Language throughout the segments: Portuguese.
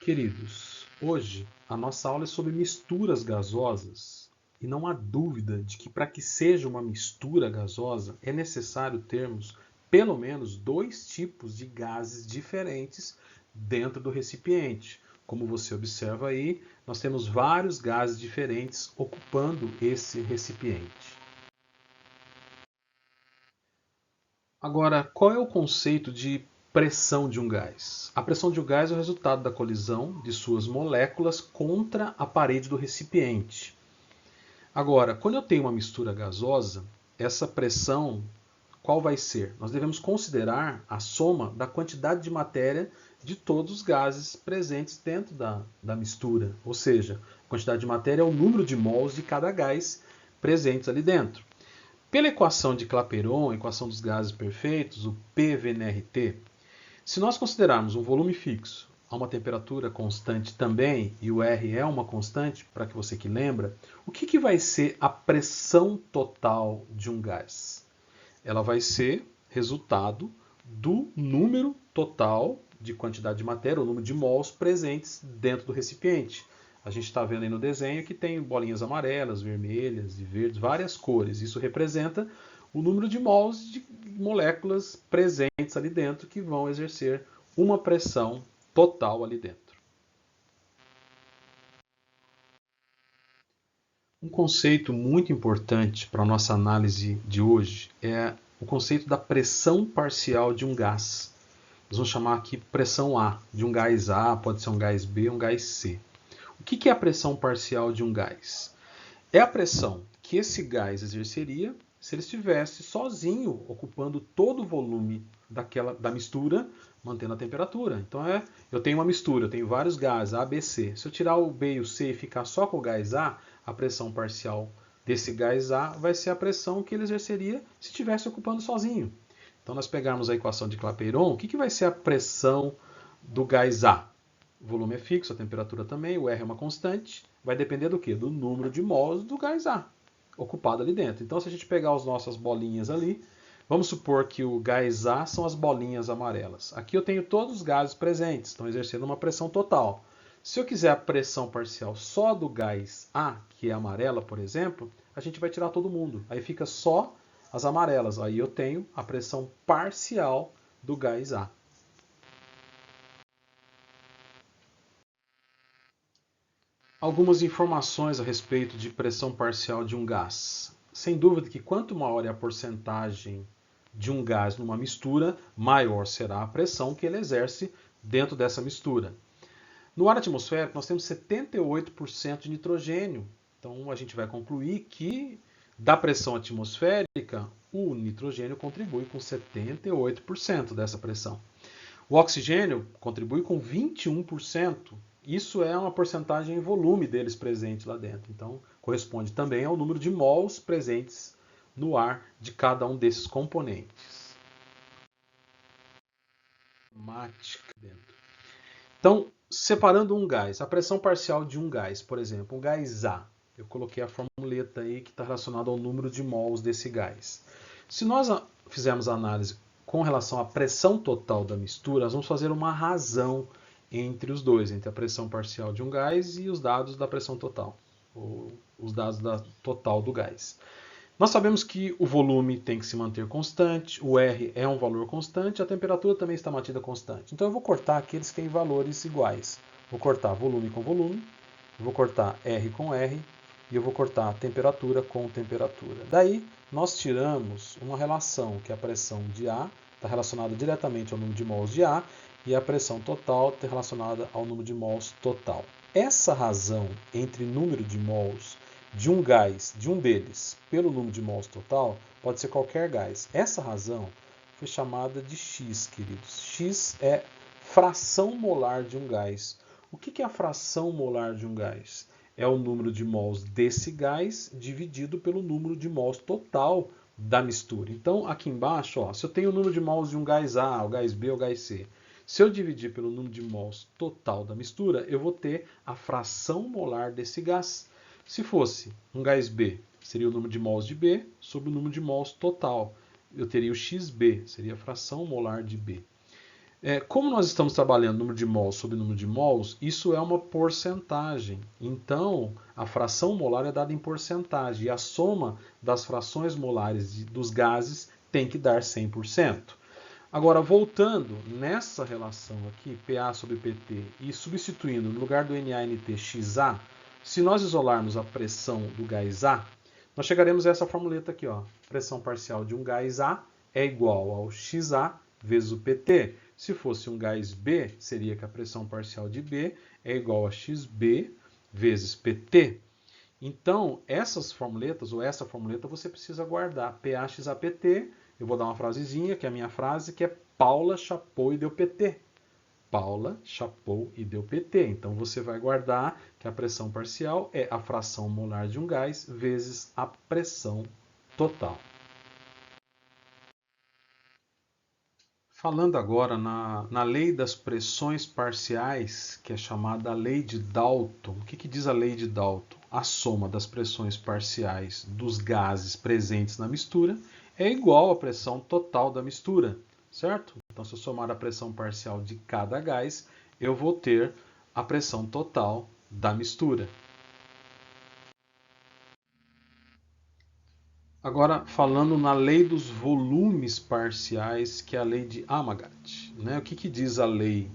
Queridos, hoje a nossa aula é sobre misturas gasosas e não há dúvida de que para que seja uma mistura gasosa é necessário termos pelo menos dois tipos de gases diferentes dentro do recipiente. Como você observa aí, nós temos vários gases diferentes ocupando esse recipiente. Agora, qual é o conceito de pressão de um gás? A pressão de um gás é o resultado da colisão de suas moléculas contra a parede do recipiente. Agora, quando eu tenho uma mistura gasosa, essa pressão qual vai ser? Nós devemos considerar a soma da quantidade de matéria de todos os gases presentes dentro da mistura. Ou seja, a quantidade de matéria é o número de mols de cada gás presentes ali dentro. Pela equação de Clapeyron, equação dos gases perfeitos, o PV-NRT, se nós considerarmos um volume fixo a uma temperatura constante também, e o R é uma constante, para que você que lembra, o que vai ser a pressão total de um gás? Ela vai ser resultado do número total de quantidade de matéria, o número de mols presentes dentro do recipiente. A gente está vendo aí no desenho que tem bolinhas amarelas, vermelhas e verdes, várias cores. Isso representa o número de mols de moléculas presentes ali dentro que vão exercer uma pressão total ali dentro. Um conceito muito importante para a nossa análise de hoje é o conceito da pressão parcial de um gás. Nós vamos chamar aqui pressão A, de um gás A, pode ser um gás B, um gás C. O que é a pressão parcial de um gás? É a pressão que esse gás exerceria se ele estivesse sozinho, ocupando todo o volume da mistura, mantendo a temperatura. Então eu tenho uma mistura, eu tenho vários gases, A, B, C. Se eu tirar o B e o C e ficar só com o gás a pressão parcial desse gás A vai ser a pressão que ele exerceria se estivesse ocupando sozinho. Então nós pegarmos a equação de Clapeyron, o que vai ser a pressão do gás A? O volume é fixo, a temperatura também, o R é uma constante. Vai depender do quê? Do número de mols do gás A ocupado ali dentro. Então, se a gente pegar as nossas bolinhas ali, vamos supor que o gás A são as bolinhas amarelas. Aqui eu tenho todos os gases presentes, estão exercendo uma pressão total. Se eu quiser a pressão parcial só do gás A, que é amarela, por exemplo, a gente vai tirar todo mundo. Aí fica só as amarelas. Aí eu tenho a pressão parcial do gás A. Algumas informações a respeito de pressão parcial de um gás. Sem dúvida que quanto maior é a porcentagem de um gás numa mistura, maior será a pressão que ele exerce dentro dessa mistura. No ar atmosférico, nós temos 78% de nitrogênio. Então, a gente vai concluir que, da pressão atmosférica, o nitrogênio contribui com 78% dessa pressão. O oxigênio contribui com 21%. Isso é uma porcentagem em volume deles presente lá dentro. Então, corresponde também ao número de mols presentes no ar de cada um desses componentes. Então, separando um gás, a pressão parcial de um gás, por exemplo, um gás A. Eu coloquei a formuleta aí que está relacionada ao número de mols desse gás. Se nós fizermos a análise com relação à pressão total da mistura, nós vamos fazer uma razão entre os dois, entre a pressão parcial de um gás e os dados da pressão total, ou os dados total do gás. Nós sabemos que o volume tem que se manter constante, o R é um valor constante, a temperatura também está mantida constante. Então eu vou cortar aqueles que têm valores iguais. Vou cortar volume com volume, vou cortar R com R e eu vou cortar temperatura com temperatura. Daí nós tiramos uma relação que a pressão de A está relacionada diretamente ao número de mols de A e a pressão total está relacionada ao número de mols total. Essa razão entre número de mols de um gás, de um deles, pelo número de mols total, pode ser qualquer gás. Essa razão foi chamada de X, queridos. X é fração molar de um gás. O que é a fração molar de um gás? É o número de mols desse gás dividido pelo número de mols total da mistura. Então, aqui embaixo, ó, se eu tenho o número de mols de um gás A, o gás B, o gás C, se eu dividir pelo número de mols total da mistura, eu vou ter a fração molar desse gás. Se fosse um gás B, seria o número de mols de B sobre o número de mols total. Eu teria o XB, seria a fração molar de B. Como nós estamos trabalhando número de mols sobre número de mols, isso é uma porcentagem. Então, a fração molar é dada em porcentagem. E a soma das frações molares dos gases tem que dar 100%. Agora, voltando nessa relação aqui, PA sobre PT, e substituindo no lugar do NaNT XA, se nós isolarmos a pressão do gás A, nós chegaremos a essa formuleta aqui, ó. Pressão parcial de um gás A é igual ao XA vezes o PT. Se fosse um gás B, seria que a pressão parcial de B é igual a XB vezes PT. Então, essas formuletas, ou essa formuleta, você precisa guardar. PA/PT, eu vou dar uma frasezinha, que é a minha frase, que é Paula chapou e deu PT. Paula chapou e deu PT. Então, você vai guardar que a pressão parcial é a fração molar de um gás vezes a pressão total. Falando agora na lei das pressões parciais, que é chamada lei de Dalton. O que diz a lei de Dalton? A soma das pressões parciais dos gases presentes na mistura é igual à pressão total da mistura, certo? Então, se eu somar a pressão parcial de cada gás, eu vou ter a pressão total da mistura. Agora, falando na lei dos volumes parciais, que é a lei de Amagat. Né? O que diz a lei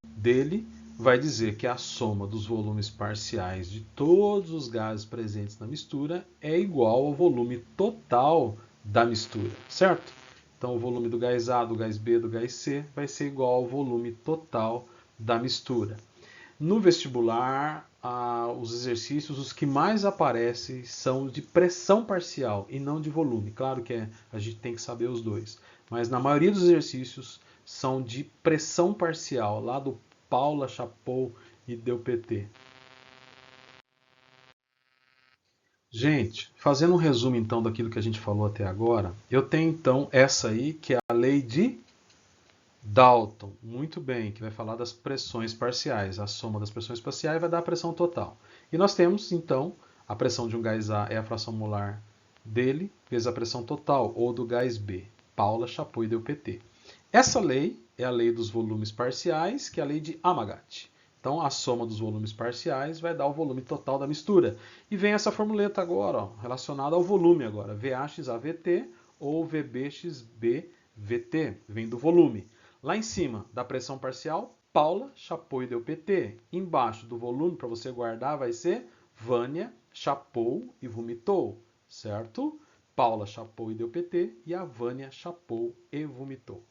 dele? Vai dizer que a soma dos volumes parciais de todos os gases presentes na mistura é igual ao volume total da mistura, certo? Então, o volume do gás A, do gás B, do gás C vai ser igual ao volume total da mistura. No vestibular, os exercícios, os que mais aparecem são de pressão parcial e não de volume. Claro que a gente tem que saber os dois. Mas na maioria dos exercícios são de pressão parcial, lá do Paula chapou e deu PT. Gente, fazendo um resumo então daquilo que a gente falou até agora, eu tenho então essa aí, que é a lei de Dalton, muito bem, que vai falar das pressões parciais. A soma das pressões parciais vai dar a pressão total. E nós temos, então, a pressão de um gás A é a fração molar dele, vezes a pressão total, ou do gás B. Paula chapou e deu PT. Essa lei é a lei dos volumes parciais, que é a lei de Amagat. Então, a soma dos volumes parciais vai dar o volume total da mistura. E vem essa formuleta agora, ó, relacionada ao volume agora. VA/AVT ou VB/VT, vem do volume. Lá em cima, da pressão parcial, Paula chapou e deu PT. Embaixo do volume, para você guardar, vai ser Vânia chapou e vomitou, certo? Paula chapou e deu PT e a Vânia chapou e vomitou.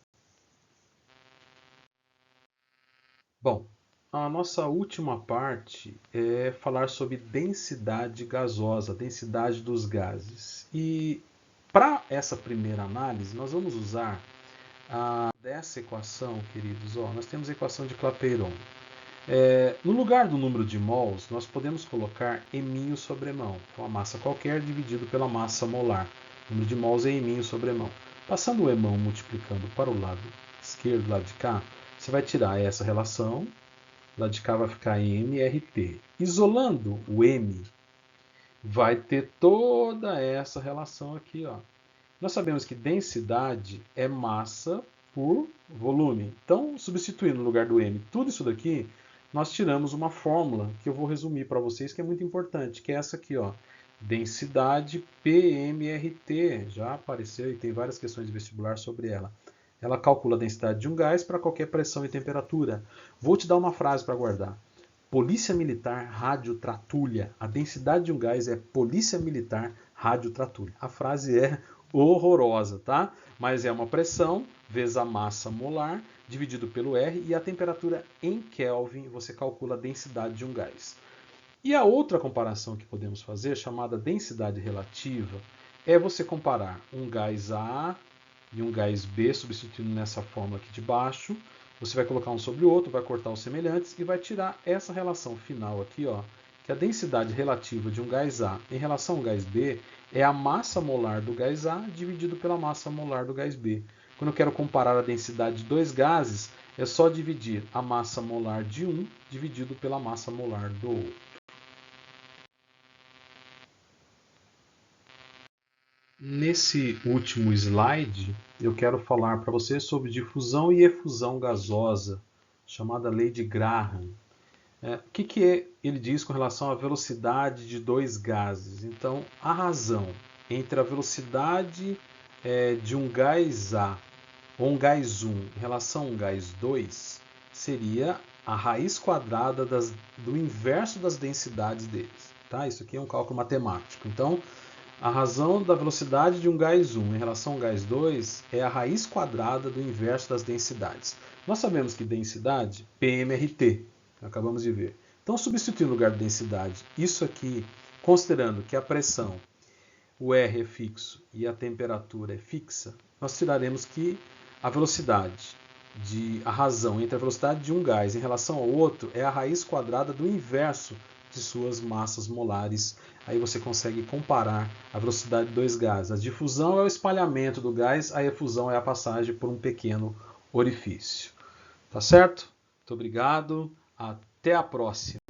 Bom, a nossa última parte é falar sobre densidade gasosa, densidade dos gases. E para essa primeira análise, nós vamos usar dessa equação, queridos, nós temos a equação de Clapeyron. No lugar do número de mols, nós podemos colocar eminho sobre mão. Então, a massa qualquer dividido pela massa molar. O número de mols é eminho sobre mão. Passando o emão multiplicando para o lado esquerdo, lado de cá, você vai tirar essa relação. Lado de cá vai ficar MRT. Isolando o M, vai ter toda essa relação aqui, ó. Nós sabemos que densidade é massa por volume. Então, substituindo no lugar do M tudo isso daqui, nós tiramos uma fórmula que eu vou resumir para vocês, que é muito importante, que é essa aqui, ó. Densidade PMRT. Já apareceu e tem várias questões de vestibular sobre ela. Ela calcula a densidade de um gás para qualquer pressão e temperatura. Vou te dar uma frase para guardar. Polícia Militar Radiotratulha. A densidade de um gás é Polícia Militar Radiotratulha. A frase é horrorosa, tá? Mas é uma pressão vezes a massa molar dividido pelo R e a temperatura em Kelvin, você calcula a densidade de um gás. E a outra comparação que podemos fazer, chamada densidade relativa, é você comparar um gás A e um gás B, substituindo nessa fórmula aqui de baixo. Você vai colocar um sobre o outro, vai cortar os semelhantes e vai tirar essa relação final aqui, ó, que a densidade relativa de um gás A em relação ao gás B é a massa molar do gás A dividido pela massa molar do gás B. Quando eu quero comparar a densidade de dois gases, é só dividir a massa molar de um dividido pela massa molar do outro. Nesse último slide, eu quero falar para você sobre difusão e efusão gasosa, chamada lei de Graham. O que ele diz com relação à velocidade de dois gases? Então, a razão entre a velocidade de um gás A ou um gás 1 em relação a um gás 2 seria a raiz quadrada do inverso das densidades deles. Tá? Isso aqui é um cálculo matemático. Então, a razão da velocidade de um gás 1 em relação ao gás 2 é a raiz quadrada do inverso das densidades. Nós sabemos que densidade, PMRT, acabamos de ver. Então, substituindo no lugar de densidade, isso aqui, considerando que a pressão, o R é fixo e a temperatura é fixa, nós tiraremos que a velocidade, a razão entre a velocidade de um gás em relação ao outro é a raiz quadrada do inverso de suas massas molares. Aí você consegue comparar a velocidade de dois gases. A difusão é o espalhamento do gás, a efusão é a passagem por um pequeno orifício. Tá certo? Muito obrigado. Até a próxima.